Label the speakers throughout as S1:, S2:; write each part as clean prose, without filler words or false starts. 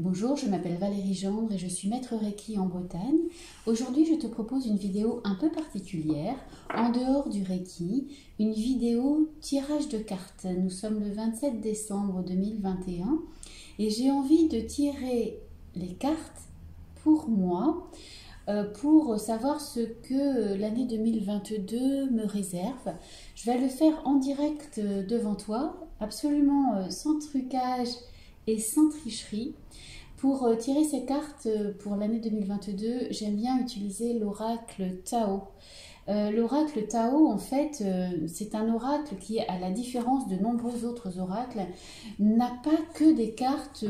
S1: Bonjour, je m'appelle Valérie Gendre et je suis maître Reiki en Bretagne. Aujourd'hui, je te propose une vidéo un peu particulière, en dehors du Reiki, une vidéo tirage de cartes. Nous sommes le 27 décembre 2021 et j'ai envie de tirer les cartes pour moi, pour savoir ce que l'année 2022 me réserve. Je vais le faire en direct devant toi, absolument sans trucage et sans tricherie. Pour tirer ces cartes pour l'année 2022, j'aime bien utiliser l'oracle Tao. L'oracle Tao, en fait, c'est un oracle qui, à la différence de nombreux autres oracles, n'a pas que des cartes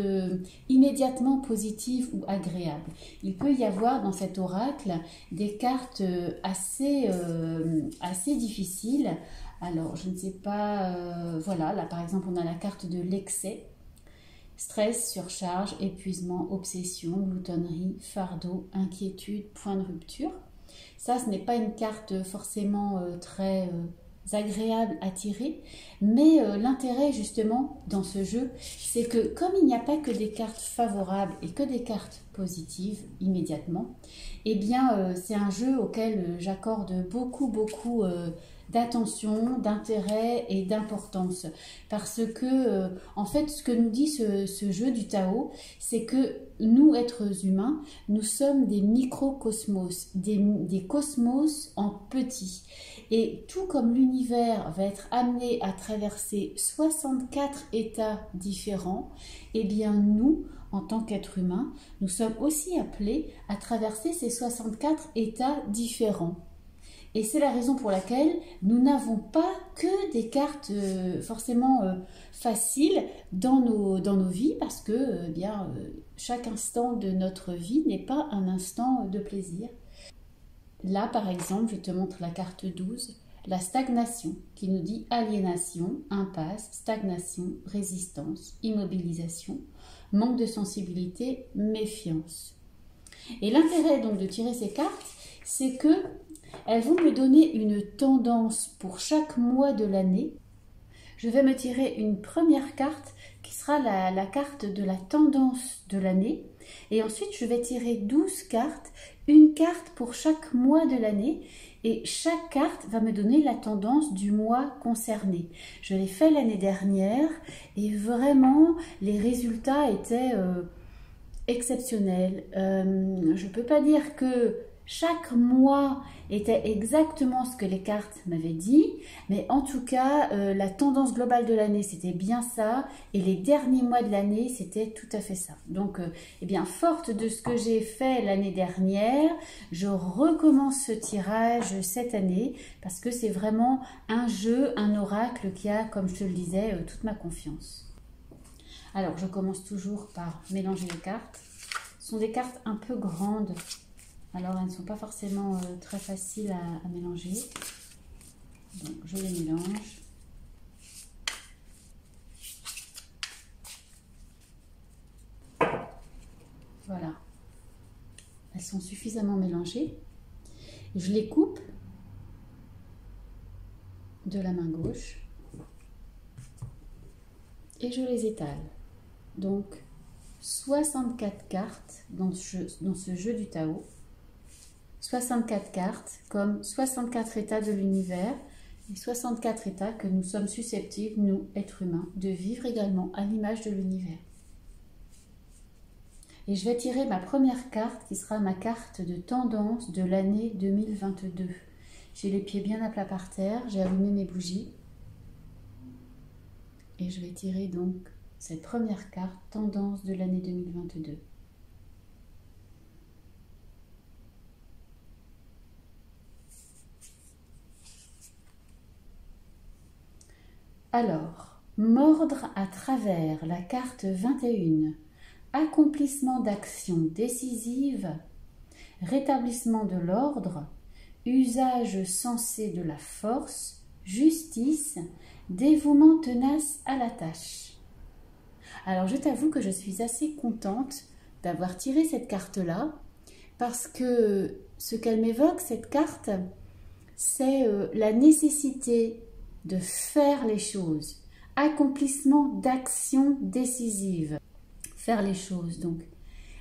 S1: immédiatement positives ou agréables. Il peut y avoir dans cet oracle des cartes assez difficiles. Alors, je ne sais pas, voilà, là par exemple, on a la carte de l'excès. Stress, surcharge, épuisement, obsession, gloutonnerie, fardeau, inquiétude, point de rupture. Ça, ce n'est pas une carte forcément très agréable à tirer, mais l'intérêt justement dans ce jeu, c'est que comme il n'y a pas que des cartes favorables et que des cartes positives immédiatement, eh bien c'est un jeu auquel j'accorde beaucoup d'attention, d'intérêt et d'importance. Parce que, en fait, ce que nous dit ce jeu du Tao, c'est que nous, êtres humains, nous sommes des microcosmos, des cosmos en petit. Et tout comme l'univers va être amené à traverser 64 états différents, eh bien nous, en tant qu'êtres humains, nous sommes aussi appelés à traverser ces 64 états différents. Et c'est la raison pour laquelle nous n'avons pas que des cartes forcément faciles dans nos vies, parce que chaque instant de notre vie n'est pas un instant de plaisir. Là, par exemple, je te montre la carte 12, la stagnation, qui nous dit aliénation, impasse, stagnation, résistance, immobilisation, manque de sensibilité, méfiance. Et l'intérêt donc de tirer ces cartes, c'est que elles vont me donner une tendance pour chaque mois de l'année. Je vais me tirer une première carte qui sera la carte de la tendance de l'année. Et ensuite, je vais tirer 12 cartes, une carte pour chaque mois de l'année. Et chaque carte va me donner la tendance du mois concerné. Je l'ai fait l'année dernière et vraiment, les résultats étaient exceptionnels. Je ne peux pas dire que chaque mois était exactement ce que les cartes m'avaient dit, mais en tout cas, la tendance globale de l'année, c'était bien ça, et les derniers mois de l'année, c'était tout à fait ça. Donc, eh bien, forte de ce que j'ai fait l'année dernière, je recommence ce tirage cette année, parce que c'est vraiment un jeu, un oracle qui a, comme je te le disais, toute ma confiance. Alors, je commence toujours par mélanger les cartes. Ce sont des cartes un peu grandes. Alors, elles ne sont pas forcément très faciles à mélanger. Donc, je les mélange. Voilà. Elles sont suffisamment mélangées. Je les coupe de la main gauche et je les étale. Donc, 64 cartes dans ce jeu du Tao. 64 cartes comme 64 états de l'univers et 64 états que nous sommes susceptibles, nous, êtres humains, de vivre également à l'image de l'univers. Et je vais tirer ma première carte qui sera ma carte de tendance de l'année 2022. J'ai les pieds bien à plat par terre, j'ai allumé mes bougies et je vais tirer donc cette première carte tendance de l'année 2022. Alors, mordre à travers la carte 21, accomplissement d'actions décisives, rétablissement de l'ordre, usage sensé de la force, justice, dévouement tenace à la tâche. Alors, je t'avoue que je suis assez contente d'avoir tiré cette carte-là, parce que ce qu'elle m'évoque, cette carte, c'est la nécessité de faire les choses, accomplissement d'actions décisives. faire les choses. Donc,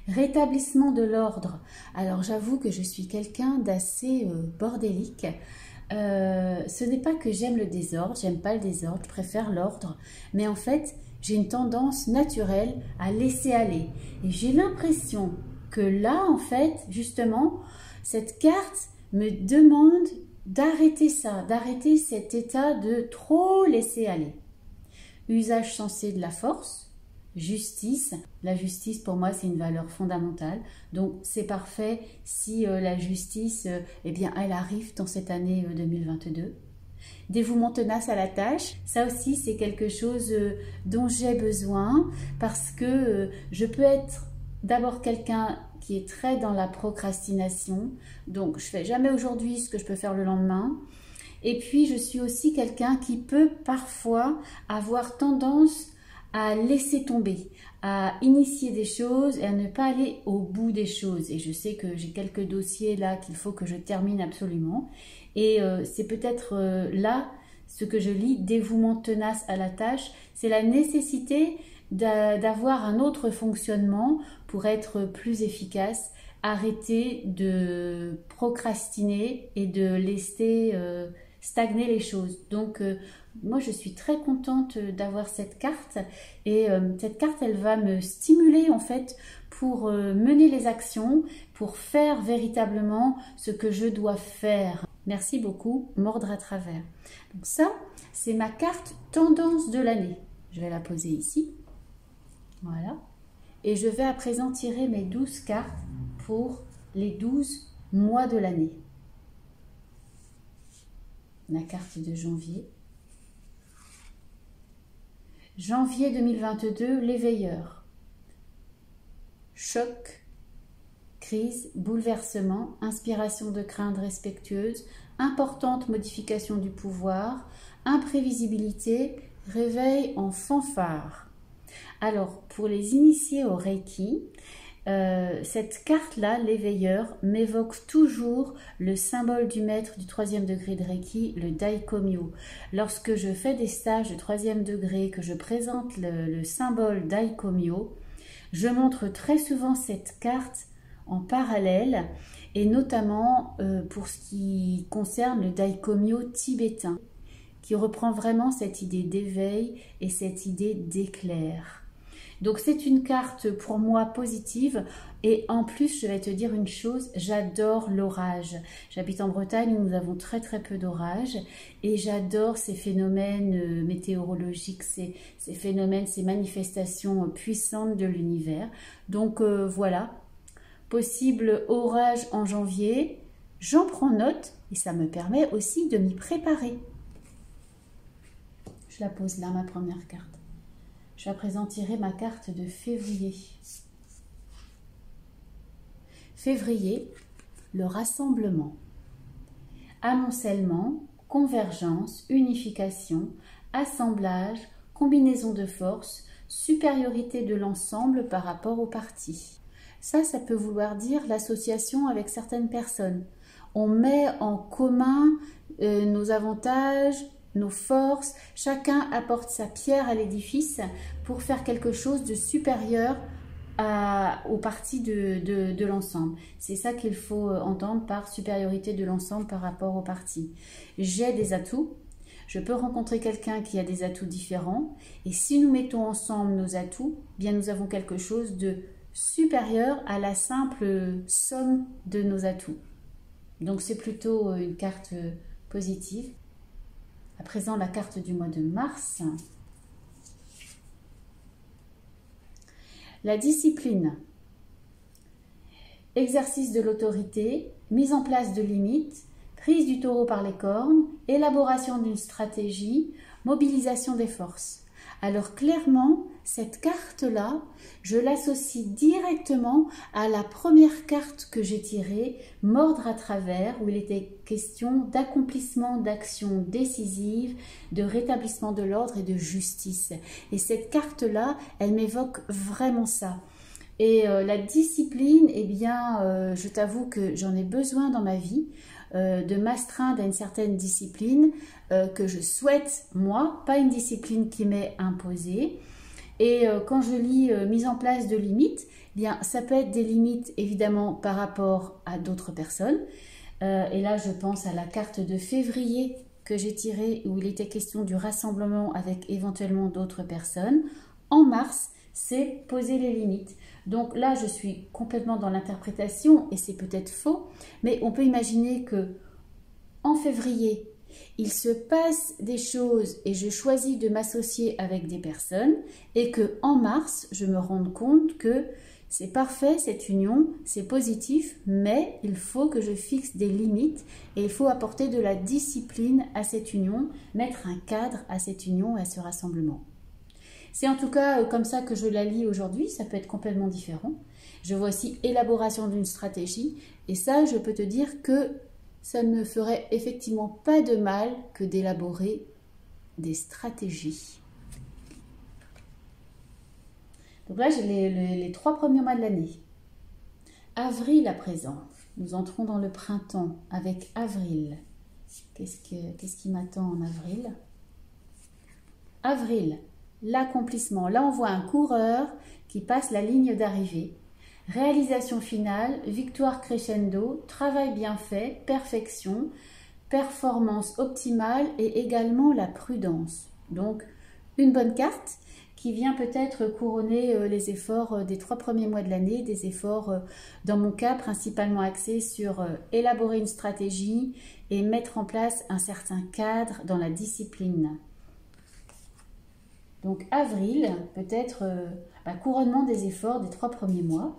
S1: rétablissement de l'ordre. Alors, j'avoue que je suis quelqu'un d'assez bordélique. Ce n'est pas que j'aime le désordre, j'aime pas le désordre, je préfère l'ordre. Mais en fait, j'ai une tendance naturelle à laisser aller. Et j'ai l'impression que là, en fait, justement, cette carte me demande d'arrêter ça, d'arrêter cet état de trop laisser aller. Usage sensé de la force, justice. La justice, pour moi, c'est une valeur fondamentale. Donc, c'est parfait si la justice, eh bien, elle arrive dans cette année 2022. Dévouement tenace à la tâche, ça aussi, c'est quelque chose dont j'ai besoin parce que je peux être d'abord quelqu'un qui est très dans la procrastination. Donc, je fais jamais aujourd'hui ce que je peux faire le lendemain. Et puis, je suis aussi quelqu'un qui peut parfois avoir tendance à laisser tomber, à initier des choses et à ne pas aller au bout des choses. Et je sais que j'ai quelques dossiers là qu'il faut que je termine absolument. Et c'est peut-être là ce que je lis, dévouement tenace à la tâche, c'est la nécessité d'avoir un autre fonctionnement pour être plus efficace, arrêter de procrastiner et de laisser stagner les choses. Donc moi je suis très contente d'avoir cette carte et cette carte elle va me stimuler en fait pour mener les actions, pour faire véritablement ce que je dois faire. Merci beaucoup, mordre à travers. Donc ça, c'est ma carte tendance de l'année. Je vais la poser ici. Voilà. Et je vais à présent tirer mes 12 cartes pour les 12 mois de l'année. La carte de janvier. Janvier 2022, l'éveilleur. Choc, crise, bouleversement, inspiration de crainte respectueuse, importante modification du pouvoir, imprévisibilité, réveil en fanfare. Alors, pour les initiés au Reiki, cette carte-là, l'éveilleur, m'évoque toujours le symbole du maître du 3e degré de Reiki, le Daikomyo. Lorsque je fais des stages de 3e degré, que je présente le symbole Daikomyo, je montre très souvent cette carte en parallèle, et notamment pour ce qui concerne le Daikomyo tibétain, qui reprend vraiment cette idée d'éveil et cette idée d'éclair. Donc c'est une carte pour moi positive et en plus je vais te dire une chose, j'adore l'orage. J'habite en Bretagne où nous avons très peu d'orage et j'adore ces phénomènes météorologiques, ces phénomènes, ces manifestations puissantes de l'univers. Donc voilà, possible orage en janvier, j'en prends note et ça me permet aussi de m'y préparer. Je la pose là, ma première carte. Je vais à présent tirer ma carte de février. Février, le rassemblement. Amoncellement, convergence, unification, assemblage, combinaison de forces, supériorité de l'ensemble par rapport aux parties. Ça peut vouloir dire l'association avec certaines personnes. On met en commun nos avantages, nos forces, chacun apporte sa pierre à l'édifice pour faire quelque chose de supérieur aux parties de l'ensemble. C'est ça qu'il faut entendre par supériorité de l'ensemble par rapport aux parties. J'ai des atouts, je peux rencontrer quelqu'un qui a des atouts différents et si nous mettons ensemble nos atouts, bien nous avons quelque chose de supérieur à la simple somme de nos atouts. Donc c'est plutôt une carte positive. À présent, la carte du mois de mars. La discipline. Exercice de l'autorité, mise en place de limites, prise du taureau par les cornes, élaboration d'une stratégie, mobilisation des forces. Alors clairement, cette carte-là, je l'associe directement à la première carte que j'ai tirée, Mordre à travers, où il était question d'accomplissement d'actions décisives, de rétablissement de l'ordre et de justice. Et cette carte-là, elle m'évoque vraiment ça. Et la discipline, eh bien, je t'avoue que j'en ai besoin dans ma vie, de m'astreindre à une certaine discipline que je souhaite, moi, pas une discipline qui m'est imposée. Et quand je lis mise en place de limites, eh bien, ça peut être des limites évidemment par rapport à d'autres personnes. Et là, je pense à la carte de février que j'ai tirée où il était question du rassemblement avec éventuellement d'autres personnes. En mars, c'est poser les limites. Donc là, je suis complètement dans l'interprétation et c'est peut-être faux, mais on peut imaginer que en février, il se passe des choses et je choisis de m'associer avec des personnes et que en mars, je me rende compte que c'est parfait cette union, c'est positif, mais il faut que je fixe des limites et il faut apporter de la discipline à cette union, mettre un cadre à cette union et à ce rassemblement. C'est en tout cas comme ça que je la lis aujourd'hui, ça peut être complètement différent. Je vois aussi élaboration d'une stratégie et ça, je peux te dire que ça ne ferait effectivement pas de mal que d'élaborer des stratégies. Donc là, j'ai les 3 premiers mois de l'année. Avril à présent. Nous entrons dans le printemps avec avril. Qu'est-ce qui m'attend en avril? Avril, l'accomplissement. Là, on voit un coureur qui passe la ligne d'arrivée. Réalisation finale, victoire crescendo, travail bien fait, perfection, performance optimale et également la prudence. Donc, une bonne carte qui vient peut-être couronner les efforts des 3 premiers mois de l'année, des efforts, dans mon cas, principalement axés sur élaborer une stratégie et mettre en place un certain cadre dans la discipline. Donc, avril, peut-être couronnement des efforts des 3 premiers mois.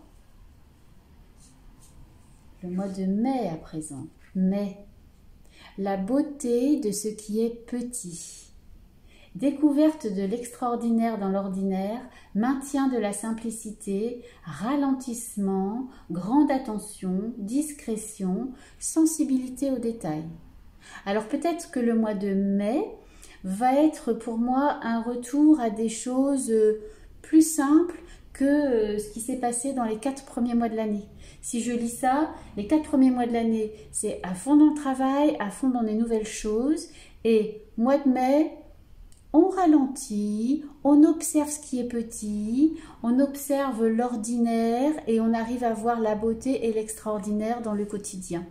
S1: Le mois de mai à présent. Mai. La beauté de ce qui est petit. Découverte de l'extraordinaire dans l'ordinaire, maintien de la simplicité, ralentissement, grande attention, discrétion, sensibilité aux détails. Alors peut-être que le mois de mai va être pour moi un retour à des choses plus simples que ce qui s'est passé dans les 4 premiers mois de l'année. Si je lis ça, les 4 premiers mois de l'année, c'est à fond dans le travail, à fond dans des nouvelles choses. Et mois de mai, on ralentit, on observe ce qui est petit, on observe l'ordinaire et on arrive à voir la beauté et l'extraordinaire dans le quotidien.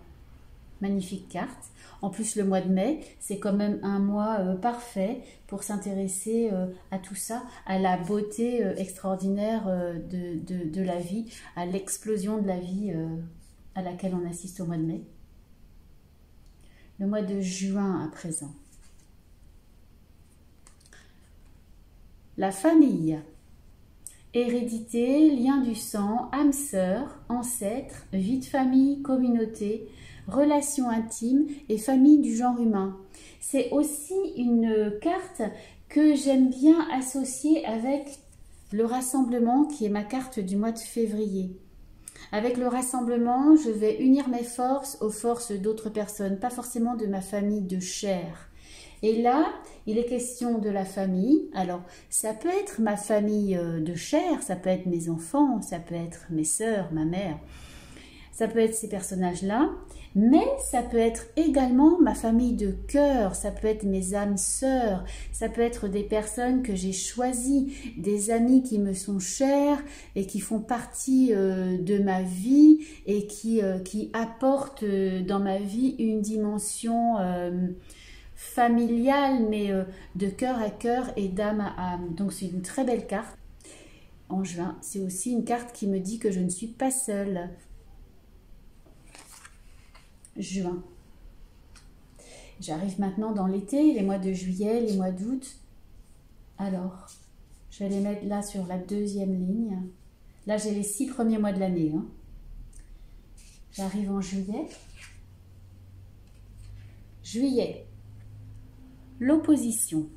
S1: Magnifique carte. En plus, le mois de mai, c'est quand même un mois parfait pour s'intéresser à tout ça, à la beauté extraordinaire de la vie, à l'explosion de la vie à laquelle on assiste au mois de mai. Le mois de juin à présent. La famille. Hérédité, lien du sang, âme sœur, ancêtre, vie de famille, communauté, relations intimes et famille du genre humain. C'est aussi une carte que j'aime bien associer avec le rassemblement qui est ma carte du mois de février. Avec le rassemblement, je vais unir mes forces aux forces d'autres personnes, pas forcément de ma famille de chair. Et là, il est question de la famille. Alors, ça peut être ma famille de chair, ça peut être mes enfants, ça peut être mes sœurs, ma mère. Ça peut être ces personnages-là, mais ça peut être également ma famille de cœur, ça peut être mes âmes sœurs, ça peut être des personnes que j'ai choisies, des amis qui me sont chers et qui font partie de ma vie et qui apportent dans ma vie une dimension familiale, mais de cœur à cœur et d'âme à âme. Donc c'est une très belle carte. En juin, c'est aussi une carte qui me dit que je ne suis pas seule. Juin. J'arrive maintenant dans l'été, les mois de juillet, les mois d'août. Alors, je vais les mettre là sur la deuxième ligne. Là, j'ai les 6 premiers mois de l'année. Hein. J'arrive en juillet. Juillet. L'opposition.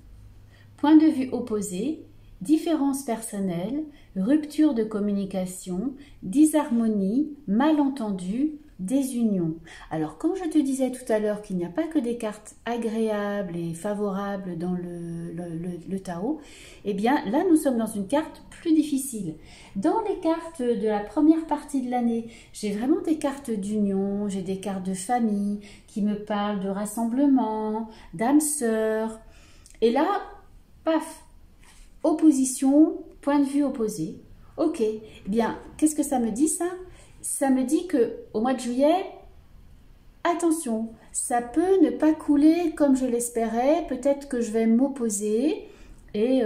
S1: Point de vue opposé, différences personnelles, rupture de communication, disharmonie, malentendu, désunion. Alors, comme je te disais tout à l'heure qu'il n'y a pas que des cartes agréables et favorables dans le Tao, eh bien là, nous sommes dans une carte plus difficile. Dans les cartes de la première partie de l'année, j'ai vraiment des cartes d'union, j'ai des cartes de famille qui me parlent de rassemblement, d'âme sœur. Et là, paf, opposition, point de vue opposé. Ok, eh bien, qu'est-ce que ça me dit ça? Ça me dit que au mois de juillet, attention, ça peut ne pas couler comme je l'espérais, peut-être que je vais m'opposer et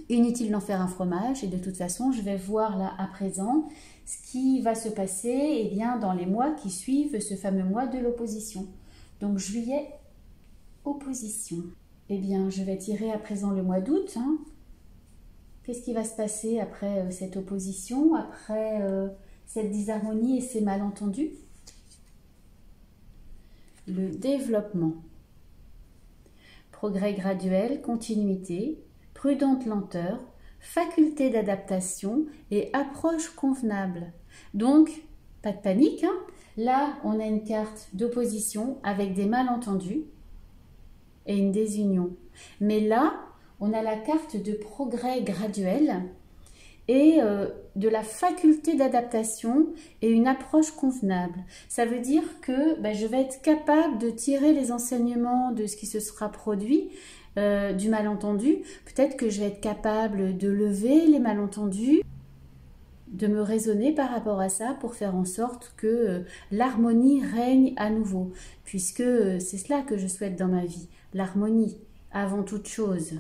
S1: inutile d'en faire un fromage et de toute façon, je vais voir là à présent ce qui va se passer eh bien, dans les mois qui suivent ce fameux mois de l'opposition. Donc juillet, opposition. Eh bien, je vais tirer à présent le mois d'août. Hein. Qu'est-ce qui va se passer après cette opposition, après cette disharmonie et ces malentendus? Le développement. Progrès graduel, continuité, prudente lenteur, faculté d'adaptation et approche convenable. Donc, pas de panique. Hein. Là, on a une carte d'opposition avec des malentendus et une désunion. Mais là, on a la carte de progrès graduel et de la faculté d'adaptation et une approche convenable. Ça veut dire que je vais être capable de tirer les enseignements de ce qui se sera produit, du malentendu. Peut-être que je vais être capable de lever les malentendus, de me raisonner par rapport à ça pour faire en sorte que l'harmonie règne à nouveau, puisque c'est cela que je souhaite dans ma vie, l'harmonie avant toute chose.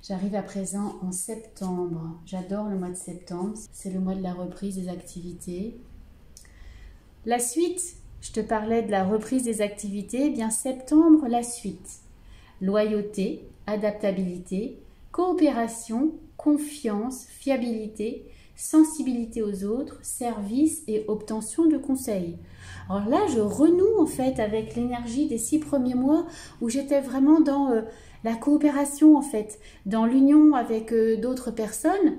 S1: J'arrive à présent en septembre. J'adore le mois de septembre. C'est le mois de la reprise des activités. La suite, je te parlais de la reprise des activités. Eh bien, septembre, la suite. Loyauté, adaptabilité, coopération, confiance, fiabilité, sensibilité aux autres, service et obtention de conseils. Alors là, je renoue en fait avec l'énergie des 6 premiers mois où j'étais vraiment dans la coopération en fait, dans l'union avec d'autres personnes.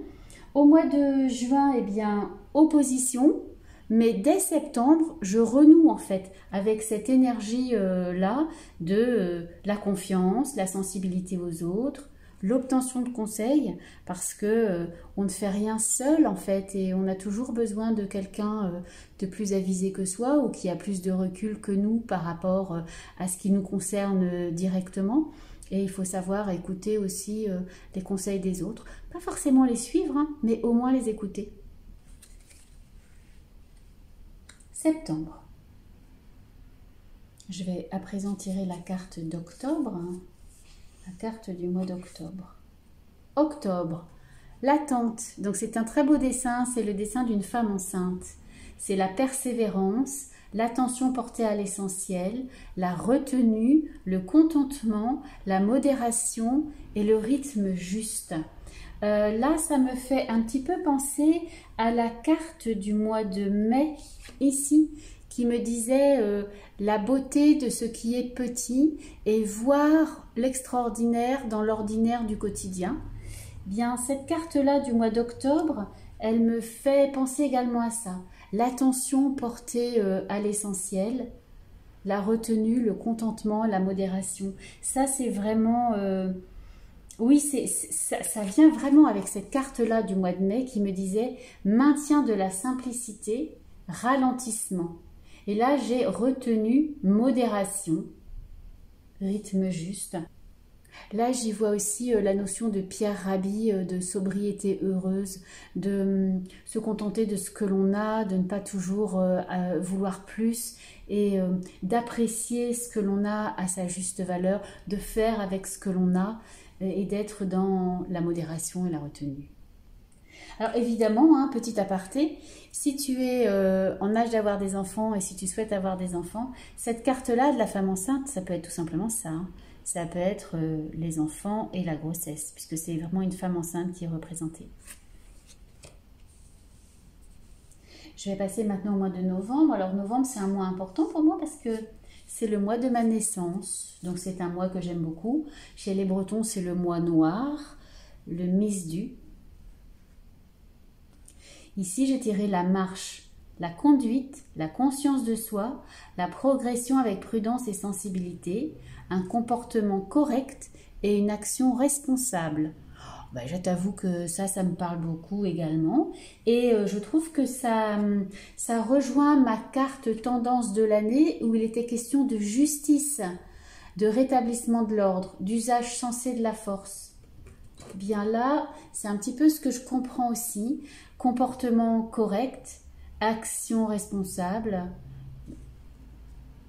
S1: Au mois de juin, eh bien, opposition, mais dès septembre, je renoue en fait avec cette énergie-là de la confiance, la sensibilité aux autres, l'obtention de conseils, parce que on ne fait rien seul en fait et on a toujours besoin de quelqu'un de plus avisé que soi ou qui a plus de recul que nous par rapport à ce qui nous concerne directement. Et il faut savoir écouter aussi les conseils des autres. Pas forcément les suivre, hein, mais au moins les écouter. Septembre. Je vais à présent tirer la carte d'octobre, hein, la carte du mois d'octobre. Octobre, l'attente. Donc c'est un très beau dessin, c'est le dessin d'une femme enceinte. C'est la persévérance, l'attention portée à l'essentiel, la retenue, le contentement, la modération et le rythme juste. Là, ça me fait un petit peu penser à la carte du mois de mai, ici, qui me disait la beauté de ce qui est petit et voir l'extraordinaire dans l'ordinaire du quotidien. Bien, cette carte-là du mois d'octobre, elle me fait penser également à ça. L'attention portée à l'essentiel, la retenue, le contentement, la modération. Ça, c'est vraiment... oui, ça vient vraiment avec cette carte-là du mois de mai qui me disait maintien de la simplicité, ralentissement. Et là, j'ai retenu modération, rythme juste. Là, j'y vois aussi la notion de Pierre Rabhi, de sobriété heureuse, de se contenter de ce que l'on a, de ne pas toujours vouloir plus et d'apprécier ce que l'on a à sa juste valeur, de faire avec ce que l'on a et d'être dans la modération et la retenue. Alors évidemment, hein, petit aparté, si tu es en âge d'avoir des enfants et si tu souhaites avoir des enfants, cette carte-là de la femme enceinte, ça peut être tout simplement ça. Hein. Ça peut être les enfants et la grossesse, puisque c'est vraiment une femme enceinte qui est représentée. Je vais passer maintenant au mois de novembre. Alors novembre, c'est un mois important pour moi parce que c'est le mois de ma naissance. Donc c'est un mois que j'aime beaucoup. Chez les Bretons, c'est le mois noir, le Misdu. Ici, j'ai tiré la marche, la conduite, la conscience de soi, la progression avec prudence et sensibilité, un comportement correct et une action responsable. Je t'avoue que ça me parle beaucoup également. Et je trouve que ça rejoint ma carte tendance de l'année où il était question de justice. de rétablissement de l'ordre, d'usage sensé de la force. Bien là, c'est un petit peu ce que je comprends aussi. Comportement correct, action responsable.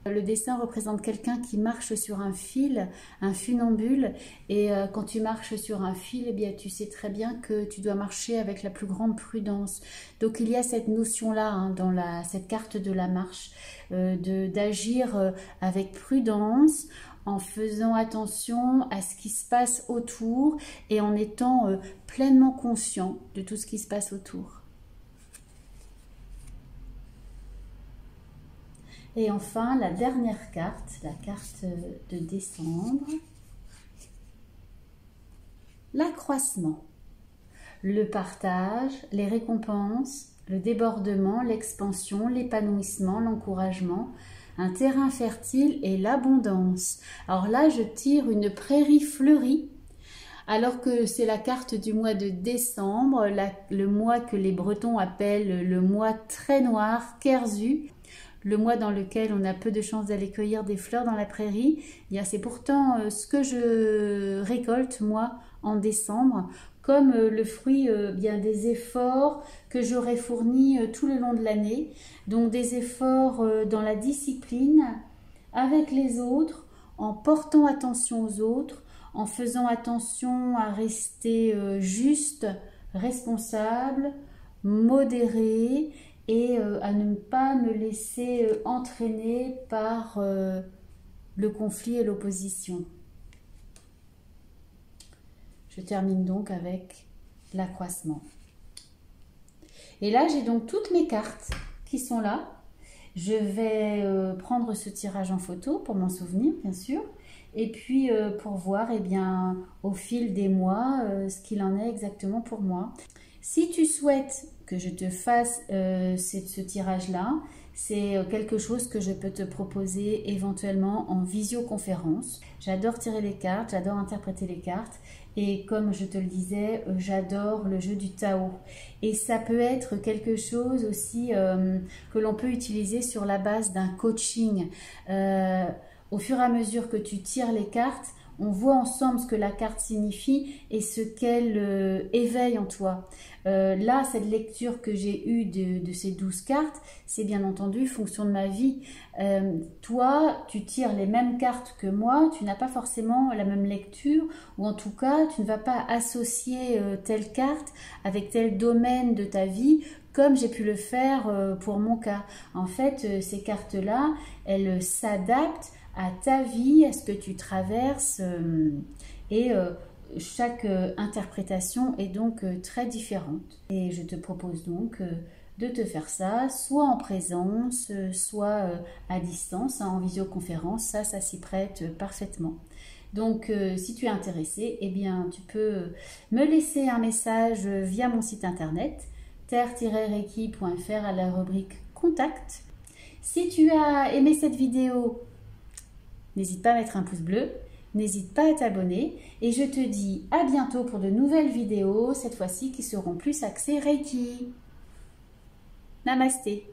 S1: Le dessin représente quelqu'un qui marche sur un fil, un funambule, et quand tu marches sur un fil, eh bien, tu sais très bien que tu dois marcher avec la plus grande prudence. Donc il y a cette notion-là hein, dans cette carte de la marche, d'agir avec prudence, en faisant attention à ce qui se passe autour et en étant pleinement conscient de tout ce qui se passe autour. Et enfin, la dernière carte, la carte de décembre, l'accroissement, le partage, les récompenses, le débordement, l'expansion, l'épanouissement, l'encouragement, un terrain fertile et l'abondance. Alors là, je tire une prairie fleurie, alors que c'est la carte du mois de décembre, le mois que les Bretons appellent le mois très noir, Kersu. Le mois dans lequel on a peu de chances d'aller cueillir des fleurs dans la prairie, c'est pourtant ce que je récolte moi en décembre, comme le fruit bien des efforts que j'aurais fournis tout le long de l'année. Donc des efforts dans la discipline, avec les autres, en portant attention aux autres, en faisant attention à rester juste, responsable, modéré, et à ne pas me laisser entraîner par le conflit et l'opposition. Je termine donc avec l'accroissement. Et là, j'ai donc toutes mes cartes qui sont là. Je vais prendre ce tirage en photo pour m'en souvenir, bien sûr. Et puis pour voir au fil des mois ce qu'il en est exactement pour moi. Si tu souhaites que je te fasse ce tirage-là, c'est quelque chose que je peux te proposer éventuellement en visioconférence. J'adore tirer les cartes, j'adore interpréter les cartes et comme je te le disais, j'adore le jeu du Tao. Et ça peut être quelque chose aussi que l'on peut utiliser sur la base d'un coaching. Au fur et à mesure que tu tires les cartes, on voit ensemble ce que la carte signifie et ce qu'elle éveille en toi. Là, cette lecture que j'ai eue de ces 12 cartes, c'est bien entendu fonction de ma vie. Toi, tu tires les mêmes cartes que moi, tu n'as pas forcément la même lecture, ou en tout cas, tu ne vas pas associer telle carte avec tel domaine de ta vie, comme j'ai pu le faire pour mon cas. En fait, ces cartes-là, elles s'adaptent à ta vie, à ce que tu traverses et chaque interprétation est donc très différente. Et je te propose donc de te faire ça, soit en présence, soit à distance, en visioconférence, ça s'y prête parfaitement. Donc si tu es intéressé, eh bien tu peux me laisser un message via mon site internet terre-reiki.fr à la rubrique contact. Si tu as aimé cette vidéo, n'hésite pas à mettre un pouce bleu, n'hésite pas à t'abonner et je te dis à bientôt pour de nouvelles vidéos, cette fois-ci qui seront plus axées Reiki. Namasté.